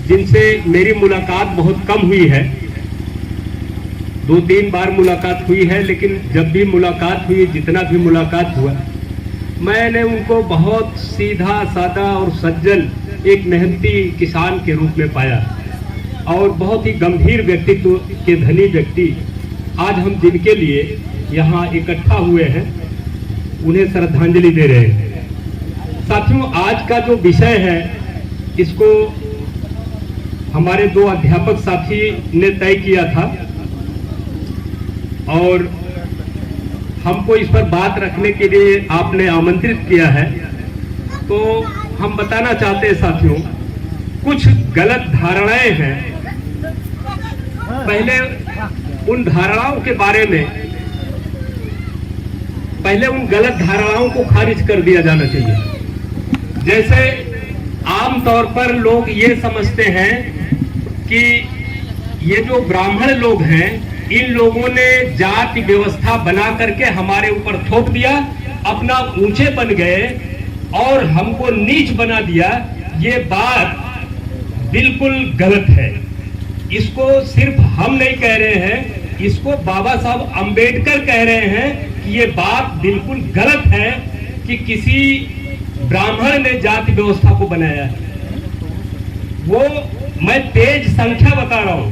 जिनसे मेरी मुलाकात बहुत कम हुई है, 2-3 बार मुलाकात हुई है, लेकिन जब भी मुलाकात हुई, जितना भी मुलाकात हुआ, मैंने उनको बहुत सीधा साधा और सज्जन एक मेहनती किसान के रूप में पाया और बहुत ही गंभीर व्यक्तित्व के धनी व्यक्ति आज हम जिनके लिए यहाँ इकट्ठा हुए हैं उन्हें श्रद्धांजलि दे रहे हैं। साथियों, आज का जो विषय है इसको हमारे 2 अध्यापक साथी ने तय किया था और हमको इस पर बात रखने के लिए आपने आमंत्रित किया है। तो हम बताना चाहते हैं साथियों, कुछ गलत धारणाएं हैं। पहले उन धारणाओं के बारे में, पहले उन गलत धारणाओं को खारिज कर दिया जाना चाहिए। जैसे आमतौर पर लोग ये समझते हैं कि ये जो ब्राह्मण लोग हैं, इन लोगों ने जाति व्यवस्था बना करके हमारे ऊपर थोप दिया, अपना ऊंचे बन गए और हमको नीच बना दिया। ये बात बिल्कुल गलत है। इसको सिर्फ हम नहीं कह रहे हैं, इसको बाबा साहब अंबेडकर कह रहे हैं कि ये बात बिल्कुल गलत है कि किसी ब्राह्मण ने जाति व्यवस्था को बनाया है। वो मैं पेज संख्या बता रहा हूं,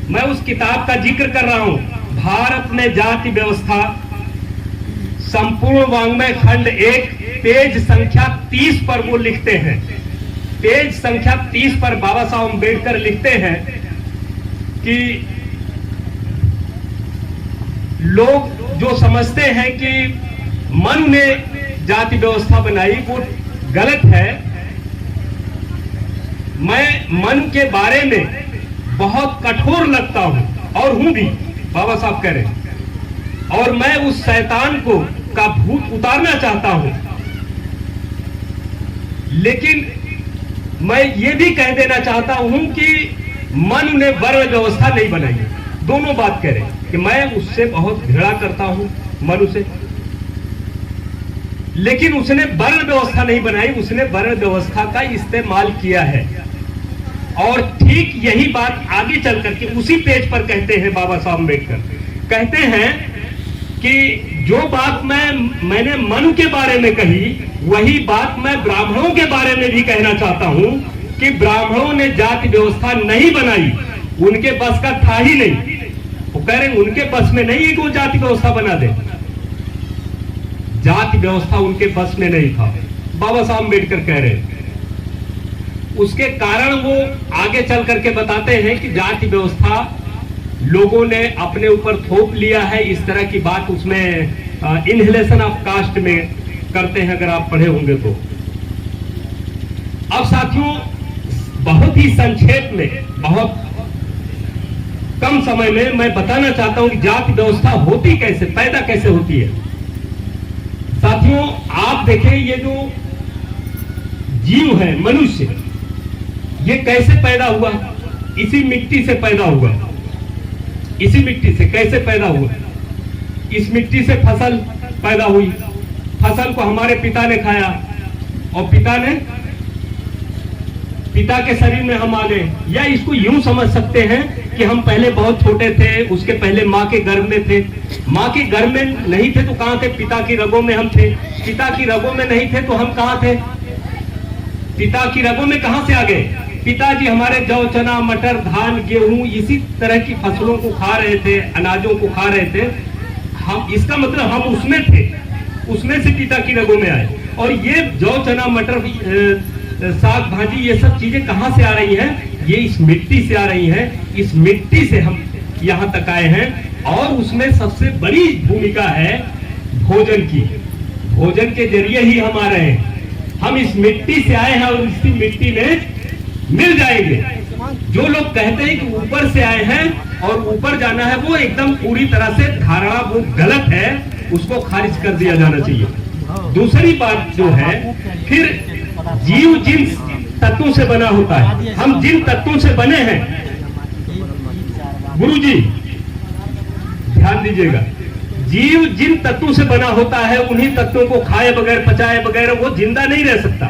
मैं उस किताब का जिक्र कर रहा हूं, भारत में जाति व्यवस्था, संपूर्ण वाङ्मय खंड 1 पेज संख्या 30 पर वो लिखते हैं। पेज संख्या 30 पर बाबा साहब अंबेडकर लिखते हैं कि लोग जो समझते हैं कि मनु ने जाति व्यवस्था बनाई, वो गलत है। मैं मनु के बारे में बहुत कठोर लगता हूं और हूं भी, बाबा साहब कह रहे हैं, और मैं उस शैतान को का भूत उतारना चाहता हूं। लेकिन मैं ये भी कह देना चाहता हूं कि मनु ने वर्ण व्यवस्था नहीं बनाई। दोनों बात कह रहे हैं कि मैं उससे बहुत घृणा करता हूं मनु से, लेकिन उसने वर्ण व्यवस्था नहीं बनाई, उसने वर्ण व्यवस्था का इस्तेमाल किया है। और ठीक यही बात आगे चल करके उसी पेज पर कहते हैं बाबा साहब अम्बेडकर, कहते हैं कि जो बात मैंने मनु के बारे में कही, वही बात मैं ब्राह्मणों के बारे में भी कहना चाहता हूं कि ब्राह्मणों ने जाति व्यवस्था नहीं बनाई, उनके बस का था ही नहीं। वो कह रहे हैं उनके बस में नहीं है कि वो जाति व्यवस्था बना दे, जाति व्यवस्था उनके बस में नहीं था, बाबा साहब अम्बेडकर कह रहे हैं। उसके कारण वो आगे चल करके बताते हैं कि जाति व्यवस्था लोगों ने अपने ऊपर थोप लिया है। इस तरह की बात उसमें इनहेलेशन ऑफ कास्ट में करते हैं, अगर आप पढ़े होंगे तो। अब साथियों, बहुत ही संक्षेप में, बहुत कम समय में मैं बताना चाहता हूं कि जाति व्यवस्था होती कैसे, पैदा कैसे होती है। साथियों, आप देखें, ये जो जीव है, मनुष्य, ये कैसे पैदा हुआ? इसी मिट्टी से पैदा हुआ। इसी मिट्टी से कैसे पैदा हुआ? इस मिट्टी से फसल पैदा हुई, फसल को हमारे पिता ने खाया और पिता के शरीर में हम आ गए। या इसको यूं समझ सकते हैं कि हम पहले बहुत छोटे थे, उसके पहले माँ के गर्भ में थे। माँ के गर्भ में नहीं थे तो कहां थे? पिता की रगों में हम थे। पिता की रगों में नहीं थे तो हम कहां थे? पिता की रगों में कहां से आ गए? पिताजी हमारे जौ, चना, मटर, धान, गेहूं, इसी तरह की फसलों को खा रहे थे, अनाजों को खा रहे थे। हम, इसका मतलब हम उसमें थे, उसमें से पिता की रगों में आए। और ये जौ, चना, मटर, साग भाजी, ये सब चीजें कहां से आ रही हैं? ये इस मिट्टी से आ रही हैं। इस मिट्टी से हम यहां तक आए हैं और उसमें सबसे बड़ी भूमिका है भोजन की। भोजन के जरिए ही हम आ रहे हैं। हम इस मिट्टी से आए हैं और इसी मिट्टी में मिल जाएंगे। जो लोग कहते हैं कि ऊपर से आए हैं और ऊपर जाना है, वो एकदम पूरी तरह से धारणा वो गलत है, उसको खारिज कर दिया जाना चाहिए। दूसरी बात जो है, फिर जीव जिन तत्वों से बना होता है, हम जिन तत्वों से बने हैं, गुरुजी ध्यान दीजिएगा, जीव जिन तत्वों से बना होता है, उन्हीं तत्वों को खाए बगैर, पचाए बगैर वो जिंदा नहीं रह सकता।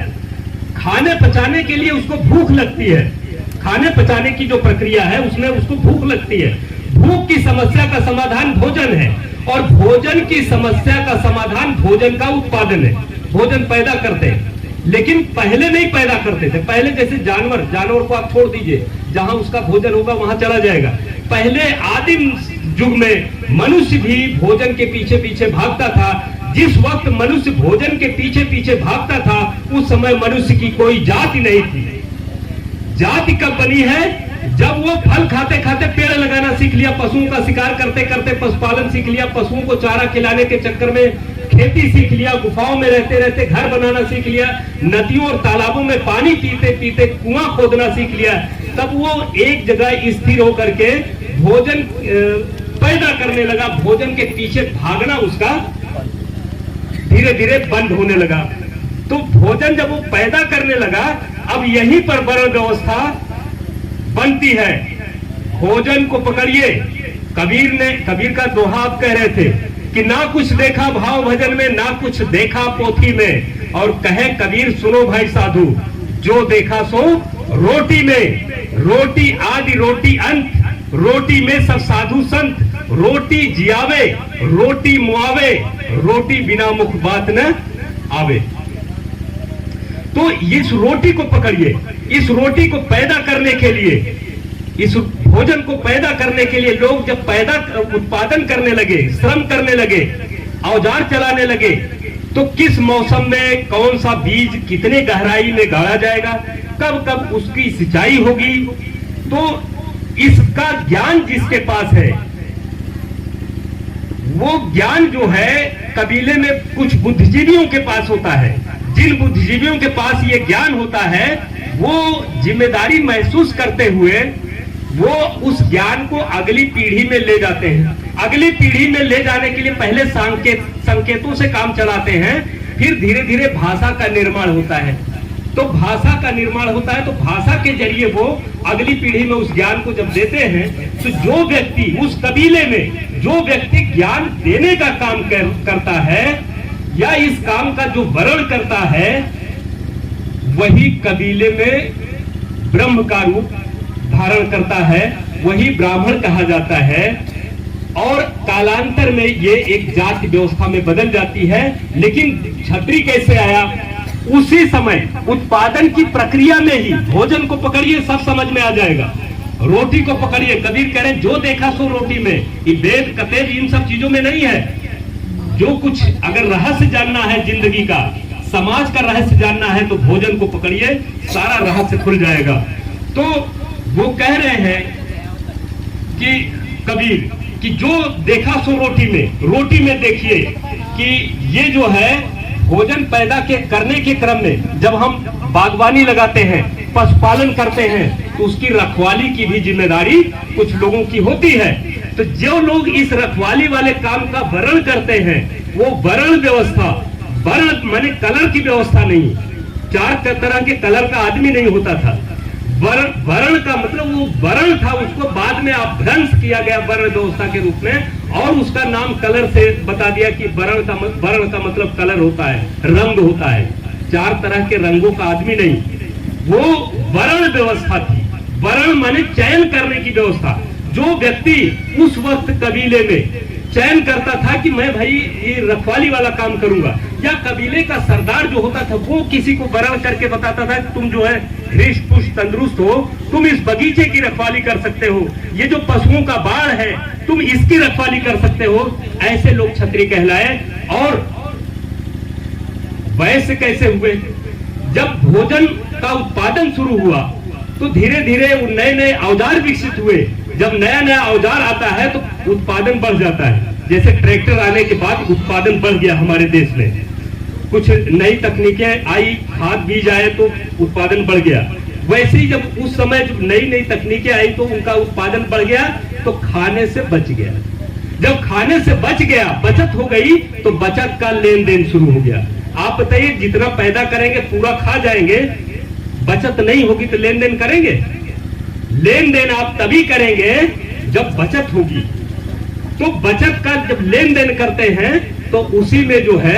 खाने पचाने के लिए उसको भूख लगती है, खाने पचाने की जो प्रक्रिया है उसमें उसको भूख लगती है। भूख की समस्या का समाधान भोजन है, और भोजन की समस्या का समाधान भोजन का उत्पादन है। भोजन पैदा करते हैं, लेकिन पहले नहीं पैदा करते थे। पहले जैसे जानवर को आप छोड़ दीजिए, जहां उसका भोजन होगा वहां चला जाएगा। पहले आदिम युग में मनुष्य भी भोजन के पीछे पीछे भागता था। जिस वक्त मनुष्य भोजन के पीछे पीछे भागता था, उस समय मनुष्य की कोई जाति नहीं थी। जाति कब बनी है? जब वो फल खाते खाते पेड़ लगाना सीख लिया, पशुओं का शिकार करते करते पशुपालन सीख लिया, पशुओं को चारा खिलाने के चक्कर में खेती सीख लिया, गुफाओं में रहते रहते घर बनाना सीख लिया, नदियों और तालाबों में पानी पीते पीते कुआं खोदना सीख लिया, तब वो एक जगह स्थिर होकर के भोजन पैदा करने लगा। भोजन के पीछे भागना उसका धीरे धीरे बंद होने लगा। तो भोजन जब वो पैदा करने लगा, अब यहीं पर वर्ण व्यवस्था बनती है। भोजन को पकड़िए। कबीर का दोहा आप कह रहे थे कि ना कुछ देखा भाव भजन में, ना कुछ देखा पोथी में, और कहे कबीर सुनो भाई साधु, जो देखा सो रोटी में। रोटी आदि रोटी अंत, रोटी में सब साधु संत। रोटी जियावे, रोटी मुआवे, रोटी बिना मुख बात न आवे। तो इस रोटी को पकड़िए। इस रोटी को पैदा करने के लिए, इस भोजन को पैदा करने के लिए लोग जब उत्पादन करने लगे, श्रम करने लगे, औजार चलाने लगे, तो किस मौसम में कौन सा बीज कितने गहराई में गाड़ा जाएगा, कब कब उसकी सिंचाई होगी, तो इसका ज्ञान जिसके पास है, वो ज्ञान जो है कबीले में कुछ बुद्धिजीवियों के पास होता है। जिन बुद्धिजीवियों के पास ये ज्ञान होता है, वो जिम्मेदारी महसूस करते हुए वो उस ज्ञान को अगली पीढ़ी में ले जाते हैं। अगली पीढ़ी में ले जाने के लिए पहले संकेतों से काम चलाते हैं, फिर धीरे धीरे भाषा का निर्माण होता है। तो भाषा का निर्माण होता है, तो भाषा के जरिए वो अगली पीढ़ी में उस ज्ञान को जब देते हैं, तो जो व्यक्ति उस कबीले में जो व्यक्ति ज्ञान देने का काम करता है, या इस काम का जो वर्ण करता है, वही कबीले में ब्रह्म का रूप धारण करता है, वही ब्राह्मण कहा जाता है। और कालांतर में ये एक जाति व्यवस्था में बदल जाती है। लेकिन क्षत्रिय कैसे आया? उसी समय उत्पादन की प्रक्रिया में ही। भोजन को पकड़िए, सब समझ में आ जाएगा। रोटी को पकड़िए, कबीर कह रहे जो देखा सो रोटी में। ये वेद कतेब इन सब चीजों में नहीं है। जो कुछ अगर रहस्य जानना है जिंदगी का, समाज का रहस्य जानना है, तो भोजन को पकड़िए, सारा रहस्य खुल जाएगा। तो वो कह रहे हैं कि कबीर कि जो देखा सो रोटी में देखिए कि ये जो है भोजन पैदा करने के क्रम में जब हम बागवानी लगाते हैं, पशुपालन करते हैं, तो उसकी रखवाली की भी जिम्मेदारी कुछ लोगों की होती है। तो जो लोग इस रखवाली वाले काम का वर्ण करते हैं, वो वर्ण व्यवस्था, वर्ण माने कलर की व्यवस्था नहीं, 4 तरह के कलर का आदमी नहीं होता था। वर्ण का मतलब वो वर्ण था, उसको बाद में अपभ्रंश किया गया वर्ण व्यवस्था के रूप में, और उसका नाम कलर से बता दिया कि वर्ण का मतलब कलर होता है, रंग होता है। 4 तरह के रंगों का आदमी नहीं, वो वर्ण व्यवस्था थी। वर्ण माने चयन करने की व्यवस्था। जो व्यक्ति उस वक्त कबीले में चयन करता था कि मैं भाई ये रखवाली वाला काम करूंगा, या कबीले का सरदार जो होता था वो किसी को वर्ण करके बताता था कि तुम जो है हृष्ट पुष्ट तंदुरुस्त हो, तुम इस बगीचे की रखवाली कर सकते हो, ये जो पशुओं का बाड़ है तुम इसकी रखवाली कर सकते हो। ऐसे लोग क्षत्रिय कहलाए। और वैसे कैसे हुए? जब भोजन का उत्पादन शुरू हुआ, तो धीरे धीरे नए नए औजार विकसित हुए। जब नया नया औजार आता है तो उत्पादन बढ़ जाता है। जैसे ट्रैक्टर आने के बाद उत्पादन बढ़ गया हमारे देश में, कुछ नई तकनीकें आई, खाद बीज आए तो उत्पादन बढ़ गया। वैसे ही जब उस समय जब नई नई तकनीकें आई तो उनका उत्पादन बढ़ गया, तो खाने से बच गया। जब खाने से बच गया, बचत हो गई, तो बचत का लेन देन शुरू हो गया। आप बताइए, जितना पैदा करेंगे पूरा खा जाएंगे, बचत नहीं होगी तो लेन देन करेंगे? लेन देन आप तभी करेंगे जब बचत होगी। तो बचत का जब लेन देन करते हैं तो उसी में जो है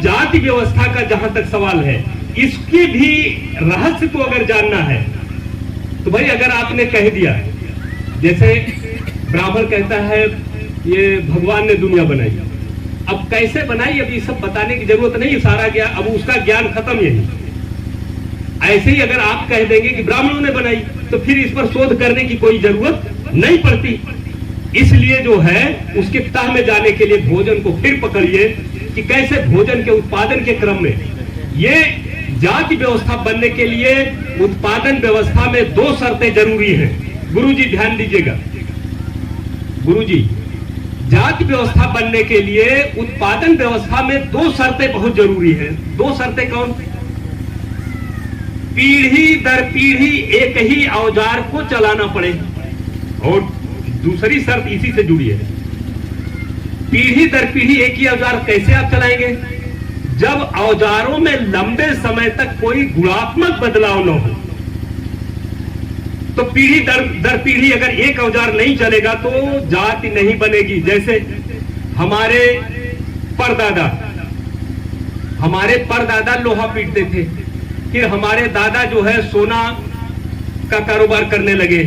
जाति व्यवस्था का जहां तक सवाल है, इसकी भी रहस्य को अगर जानना है तो भाई अगर आपने कह दिया, जैसे ब्राह्मण कहता है ये भगवान ने दुनिया बनाई, अब कैसे बनाई अब ये सब बताने की जरूरत नहीं, सारा ज्ञान, अब उसका ज्ञान खत्म यही। ऐसे ही अगर आप कह देंगे कि ब्राह्मणों ने बनाई तो फिर इस पर शोध करने की कोई जरूरत नहीं पड़ती। इसलिए जो है उसके तह में जाने के लिए भोजन को फिर पकड़िए कि कैसे भोजन के उत्पादन के क्रम में ये जाति व्यवस्था बनने के लिए उत्पादन व्यवस्था में 2 शर्तें जरूरी हैं। गुरुजी ध्यान दीजिएगा, गुरुजी, जाति व्यवस्था बनने के लिए उत्पादन व्यवस्था में 2 शर्तें बहुत जरूरी है। 2 शर्तें कौन? पीढ़ी दर पीढ़ी एक ही औजार को चलाना पड़े, और दूसरी शर्त इसी से जुड़ी है, पीढ़ी दर पीढ़ी एक ही औजार कैसे आप चलाएंगे? जब औजारों में लंबे समय तक कोई गुणात्मक बदलाव न हो। तो पीढ़ी दर पीढ़ी अगर एक औजार नहीं चलेगा तो जाति नहीं बनेगी। जैसे हमारे परदादा लोहा पीटते थे, फिर हमारे दादा जो है सोना का कारोबार करने लगे,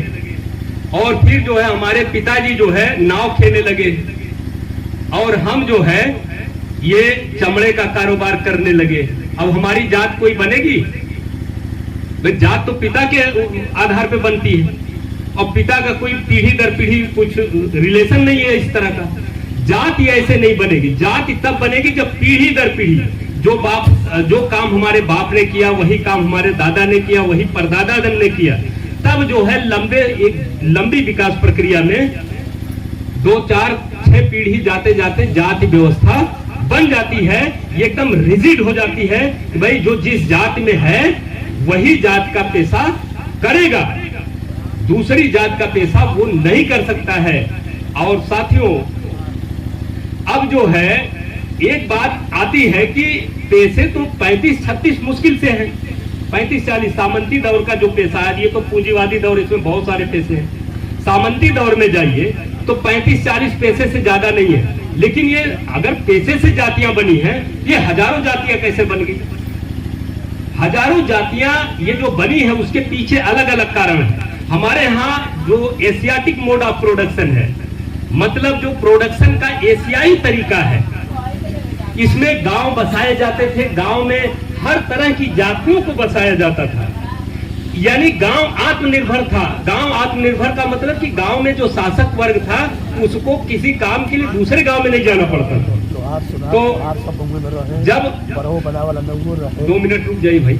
और फिर जो है हमारे पिताजी जो है नाव खेलने लगे, और हम जो है ये चमड़े का कारोबार करने लगे। अब हमारी जात कोई बनेगी? जात तो पिता के आधार पे बनती है, और पिता का कोई पीढ़ी दर पीढ़ी कुछ रिलेशन नहीं है इस तरह का। जात ऐसे नहीं बनेगी। जात तब बनेगी जब पीढ़ी दर पीढ़ी जो काम हमारे बाप ने किया वही काम हमारे दादा ने किया, वही परदादा ने किया, तब जो है एक लंबी विकास प्रक्रिया में 2, 4, 6 पीढ़ी जाते जाते जाति व्यवस्था बन जाती है। ये एकदम रिजिड हो जाती है कि भाई जो जिस जात में है वही जात का पेशा करेगा, दूसरी जात का पेशा वो नहीं कर सकता है। और साथियों, अब जो है एक बात आती है कि पेशे तो 35-36 मुश्किल से हैं। 35-40 सामंती दौर का जो पेशा है, ये तो पूंजीवादी दौर, इसमें बहुत सारे पेशे हैं। सामंती दौर में जाइए तो 35-40 पेशे से ज्यादा नहीं है। लेकिन ये अगर पेशे से जातियां बनी हैं, ये हजारों जातियां कैसे बन गई? हजारों जातियां ये जो बनी है उसके पीछे अलग अलग कारण है। हमारे यहाँ जो एशियाटिक मोड ऑफ प्रोडक्शन है, मतलब जो प्रोडक्शन का एशियाई तरीका है, इसमें गांव बसाए जाते थे। गांव में हर तरह की जातियों को बसाया जाता था, यानी गांव आत्मनिर्भर था। गांव आत्मनिर्भर का मतलब कि गांव में जो शासक वर्ग था उसको किसी काम के लिए दूसरे गांव में नहीं जाना पड़ता था। तो जब 2 मिनट रुक जाइए भाई।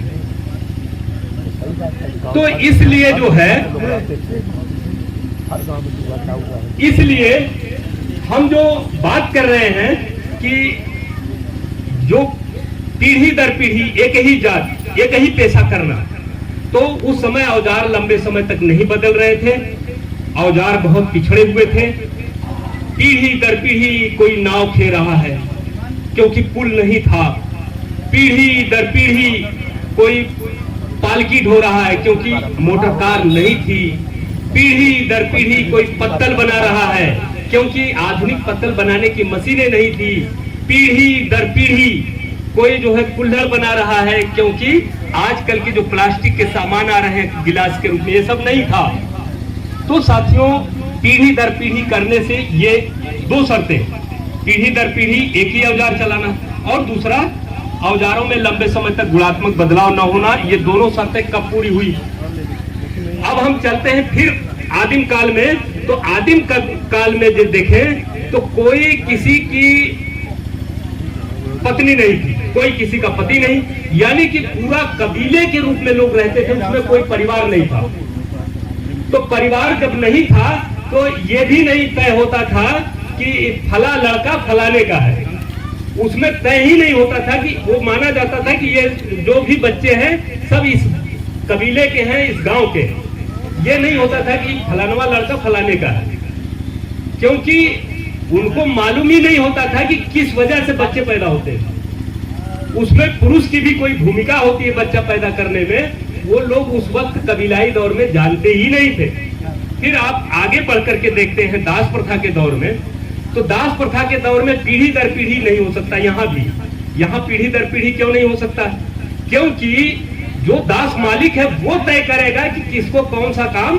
तो इसलिए जो है, इसलिए हम जो बात कर रहे हैं कि जो पीढ़ी दर पीढ़ी एक ही जात, एक ही पेशा करना, तो उस समय औजार लंबे समय तक नहीं बदल रहे थे, औजार बहुत पिछड़े हुए थे। पीढ़ी दर पीढ़ी कोई नाव खे रहा है क्योंकि पुल नहीं था। पीढ़ी दर पीढ़ी कोई पालकी ढो रहा है क्योंकि मोटर कार नहीं थी। पीढ़ी दर पीढ़ी कोई पत्तल बना रहा है क्योंकि आधुनिक पत्तल बनाने की मशीनें नहीं थी। पीढ़ी दर पीढ़ी कोई जो है कुल्हड़ बना रहा है क्योंकि आजकल के जो प्लास्टिक के सामान आ रहे हैं गिलास के रूप में, ये सब नहीं था। तो साथियों, पीढ़ी दर पीढ़ी करने से ये 2 शर्तें, पीढ़ी दर पीढ़ी एक ही औजार चलाना और दूसरा औजारों में लंबे समय तक गुणात्मक बदलाव न होना, ये दोनों शर्तें कब पूरी हुई? अब हम चलते हैं फिर आदिम काल में। तो आदिम काल में जब देखें तो कोई किसी की पत्नी नहीं थी, कोई किसी का पति नहीं, यानी कि पूरा कबीले के रूप में लोग रहते थे, उसमें कोई परिवार नहीं था। तो परिवार जब नहीं था तो ये भी नहीं तय होता था कि फला लड़का फलाने का है, उसमें तय ही नहीं होता था कि वो माना जाता था कि ये जो भी बच्चे हैं सब इस कबीले के हैं, इस गांव के। ये नहीं होता था कि फलानवा लड़का फलाने का है, क्योंकि उनको मालूम ही नहीं होता था कि किस वजह से बच्चे पैदा होते हैं। उसमें पुरुष की भी कोई भूमिका होती है बच्चा पैदा करने में, वो लोग उस वक्त कबीलाई दौर में जानते ही नहीं थे। फिर आप आगे बढ़ करके देखते हैं दास प्रथा के दौर में, तो दास प्रथा के दौर में पीढ़ी दर पीढ़ी नहीं हो सकता। यहाँ भी यहाँ पीढ़ी दर पीढ़ी क्यों नहीं हो सकता? क्योंकि जो दास मालिक है वो तय करेगा कि किसको कौन सा काम,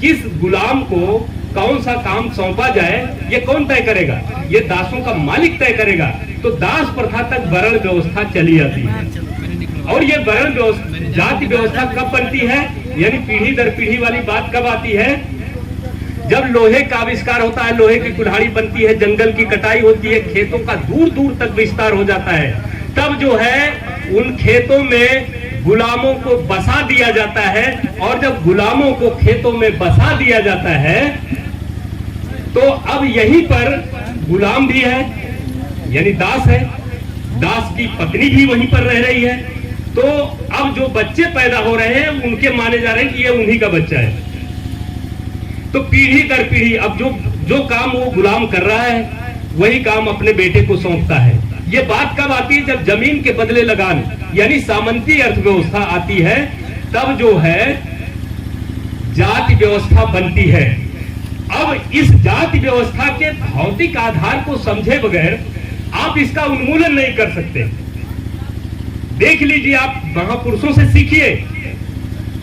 किस गुलाम को कौन सा काम सौंपा जाए, ये कौन तय करेगा? ये दासों का मालिक तय करेगा। तो दास प्रथा तक वर्ण व्यवस्था चली जाती है। और ये वर्ण व्यवस्था, जाति व्यवस्था कब बनती है, यानी पीढ़ी दर पीढ़ी वाली बात कब आती है? जब लोहे का आविष्कार होता है, लोहे की कुल्हाड़ी बनती है, जंगल की कटाई होती है, खेतों का दूर दूर तक विस्तार हो जाता है, तब जो है उन खेतों में गुलामों को बसा दिया जाता है। और जब गुलामों को खेतों में बसा दिया जाता है तो अब यहीं पर गुलाम भी है, यानी दास है, दास की पत्नी भी वहीं पर रह रही है। तो अब जो बच्चे पैदा हो रहे हैं उनके माने जा रहे हैं कि ये उन्हीं का बच्चा है। तो पीढ़ी दर पीढ़ी अब जो काम वो गुलाम कर रहा है वही काम अपने बेटे को सौंपता है। ये बात कब आती है? जब जमीन के बदले लगान यानी सामंती अर्थव्यवस्था आती है, तब जो है जाति व्यवस्था बनती है। अब इस जाति व्यवस्था के भौतिक आधार को समझे बगैर आप इसका उन्मूलन नहीं कर सकते। देख लीजिए, आप महापुरुषों से सीखिए।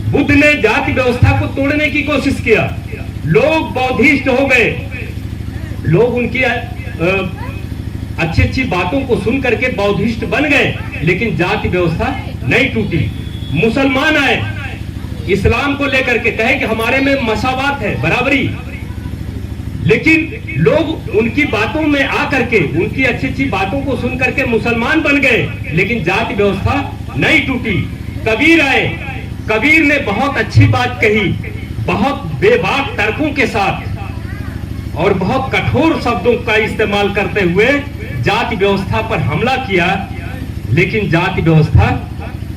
बुद्ध ने जाति व्यवस्था को तोड़ने की कोशिश किया, लोग बौद्धिस्ट हो गए, लोग उनकी अच्छी अच्छी बातों को सुन करके बौद्धिस्ट बन गए, लेकिन जाति व्यवस्था नहीं टूटी। मुसलमान आए, इस्लाम को लेकर के कहे कि हमारे में मसावात है, बराबरी, लेकिन लोग उनकी बातों में आकर के उनकी अच्छी अच्छी बातों को सुन करके मुसलमान बन गए, लेकिन जाति व्यवस्था नहीं टूटी। कबीर आए, कबीर ने बहुत अच्छी बात कही, बहुत बेबाक तर्कों के साथ और बहुत कठोर शब्दों का इस्तेमाल करते हुए जाति व्यवस्था पर हमला किया, लेकिन जाति व्यवस्था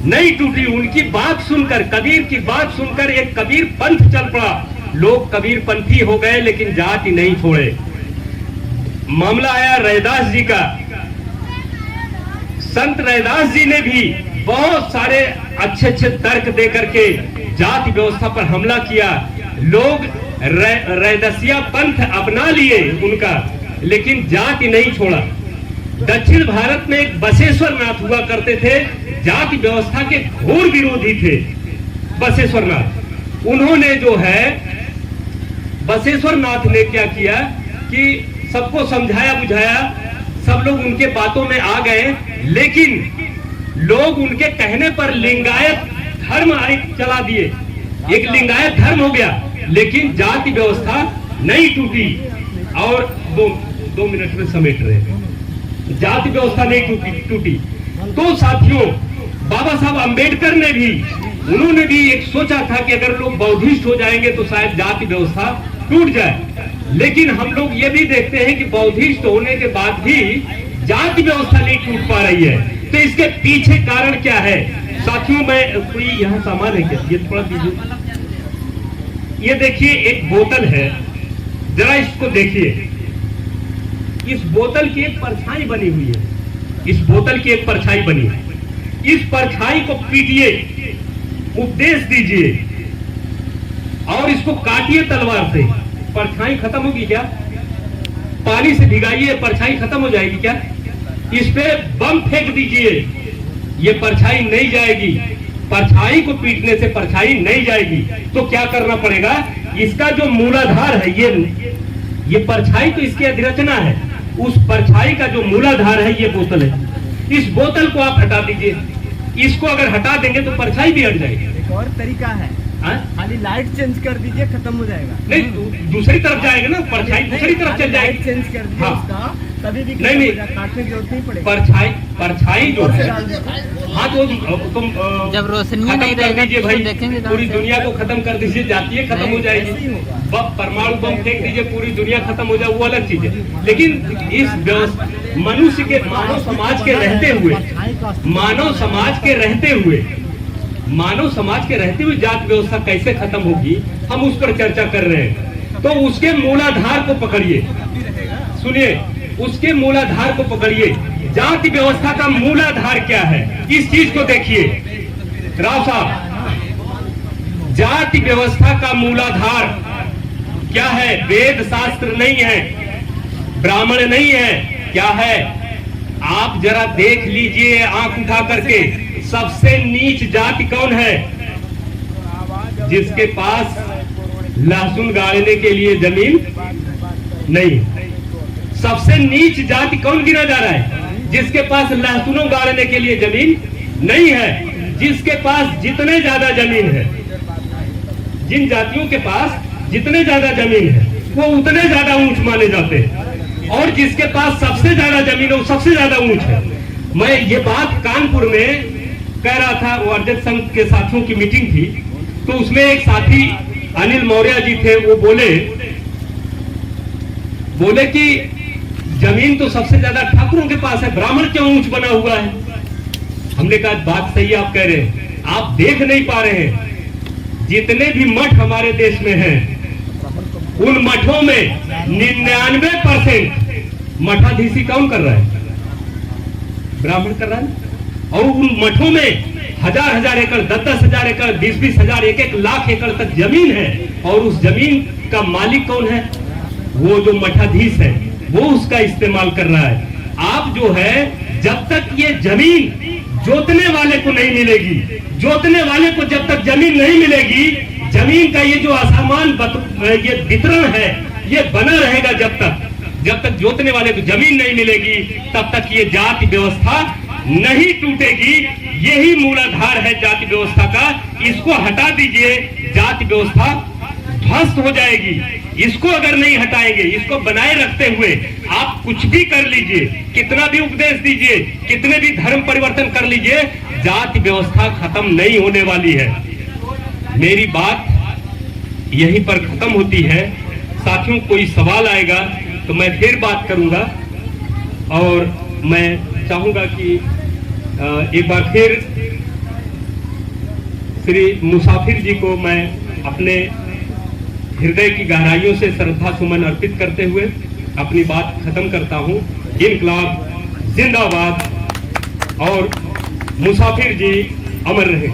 नहीं टूटी। उनकी बात सुनकर, कबीर की बात सुनकर एक कबीर पंथ चल पड़ा, लोग कबीर पंथी हो गए, लेकिन जाति नहीं छोड़े। मामला आया रैदास जी का। संत रैदास जी ने भी बहुत सारे अच्छे अच्छे तर्क दे करके जाति व्यवस्था पर हमला किया। लोग रैदासिया पंथ अपना लिए उनका, लेकिन जाति नहीं छोड़ा। दक्षिण भारत में एक बसेश्वर नाथ हुआ करते थे, जाति व्यवस्था के घोर विरोधी थे बसेश्वर नाथ। उन्होंने जो है बसेश्वर नाथ ने क्या किया कि सबको समझाया बुझाया, सब लोग उनके बातों में आ गए, लेकिन लोग उनके कहने पर लिंगायत धर्म चला दिए, एक लिंगायत धर्म हो गया, लेकिन जाति व्यवस्था नहीं टूटी। और दो मिनट में समेट रहे हैं, जाति व्यवस्था नहीं टूटी। तो साथियों, बाबा साहब अंबेडकर ने भी, उन्होंने भी एक सोचा था कि अगर लोग बौद्धिस्ट हो जाएंगे तो शायद जाति व्यवस्था टूट जाए, लेकिन हम लोग ये भी देखते हैं कि बौद्धिस्ट होने के बाद भी जाति व्यवस्था नहीं टूट पा रही है। तो इसके पीछे कारण क्या है साथियों? मैं कोई यहाँ सामान है क्या, ये थोड़ा दीजिए। ये देखिए एक बोतल है, जरा इसको देखिए। इस बोतल की एक परछाई बनी हुई है, इस बोतल की एक परछाई बनी है। इस परछाई को पीटिए, उपदेश दीजिए और इसको काटिए तलवार से, परछाई खत्म होगी क्या? पानी से भिगाइए, परछाई खत्म हो जाएगी क्या? इस पे बम फेंक दीजिए, ये परछाई नहीं जाएगी। परछाई को पीटने से परछाई नहीं जाएगी। तो क्या करना पड़ेगा? इसका जो मूलाधार है, ये परछाई तो इसकी अधिरचना है, उस परछाई का जो मूलाधार है ये बोतल है। इस बोतल को आप हटा दीजिए, इसको अगर हटा देंगे तो परछाई भी हट जाएगी। एक और तरीका है, खाली लाइट चेंज कर दीजिए, खत्म हो जाएगा। नहीं, दूसरी तरफ जाएगा ना, परछाई दूसरी तरफ चल जाएगी। लाइट चेंज कर दीजिए, उसका तभी भी नहीं, काटने की जरूरत नहीं पड़ेगी। परछाई जो है, हाँ तो तुम जब रोशनी खत्म नहीं कर रहेगा दीजिए तो भाई, देखेंगे पूरी दुनिया को खत्म कर दीजिए, जातीय खत्म हो जाएगी। परमाणु बम फेंक दीजिए, पूरी दुनिया खत्म हो जाए, वो अलग चीज है। लेकिन इस मनुष्य के, मानव समाज के रहते हुए, मानव समाज के रहते हुए जाति व्यवस्था कैसे खत्म होगी, हम उस पर चर्चा कर रहे हैं। तो उसके मूलाधार को पकड़िए, सुनिए, उसके मूलाधार को पकड़िए। जाति व्यवस्था का मूलाधार क्या है, इस चीज को देखिए राव साहब। जाति व्यवस्था का मूलाधार क्या है? वेद शास्त्र नहीं है, ब्राह्मण नहीं है, क्या है? आप जरा देख लीजिए आंख उठा करके, सबसे नीच जाति कौन है? जिसके पास लहसुन गाड़ने के लिए जमीन नहीं। सबसे नीच जाति कौन गिना जा रहा है? जिसके पास लहसुनों गाड़ने के लिए जमीन नहीं है। जिसके पास जितने ज्यादा जमीन है, जिन जातियों के पास जितने ज्यादा जमीन है वो उतने ज्यादा ऊंच माने जाते हैं, और जिसके पास सबसे ज्यादा जमीन है वो सबसे ज्यादा ऊंच है। मैं ये बात कानपुर में कह रहा था, वो अर्जत संघ के साथियों की मीटिंग थी, तो उसमें एक साथी अनिल मौर्य जी थे, वो बोले कि जमीन तो सबसे ज्यादा ठाकुरों के पास है, ब्राह्मण क्यों ऊंच बना हुआ है? हमने कहा बात सही आप कह रहे हैं, आप देख नहीं पा रहे हैं। जितने भी मठ हमारे देश में हैं, उन मठों में 99% मठाधीशी कौन कर रहा है? ब्राह्मण कर रहा है। और उन मठों में हजार एकड़, 10 हजार एकड़, 20 हजार, 1 लाख एकड़ तक जमीन है, और उस जमीन का मालिक कौन है? वो जो मठाधीश है, वो उसका इस्तेमाल कर रहा है। आप जो है, जब तक ये जमीन जोतने वाले को नहीं मिलेगी, जोतने वाले को जब तक जमीन नहीं मिलेगी, जमीन का ये जो असमान ये वितरण है ये बना रहेगा। जब तक जोतने वाले को जमीन नहीं मिलेगी, तब तक ये जाति व्यवस्था नहीं टूटेगी। यही मूलाधार है जाति व्यवस्था का। इसको हटा दीजिए, जाति व्यवस्था ध्वस्त हो जाएगी। इसको अगर नहीं हटाएंगे, इसको बनाए रखते हुए आप कुछ भी कर लीजिए, कितना भी उपदेश दीजिए, कितने भी धर्म परिवर्तन कर लीजिए, जाति व्यवस्था खत्म नहीं होने वाली है। मेरी बात यहीं पर खत्म होती है। साथियों, कोई सवाल आएगा तो मैं फिर बात करूंगा, और मैं चाहूंगा कि एक बार फिर श्री मुसाफिर जी को मैं अपने हृदय की गहराइयों से श्रद्धा सुमन अर्पित करते हुए अपनी बात खत्म करता हूं। इनकलाब जिंदाबाद, और मुसाफिर जी अमर रहे।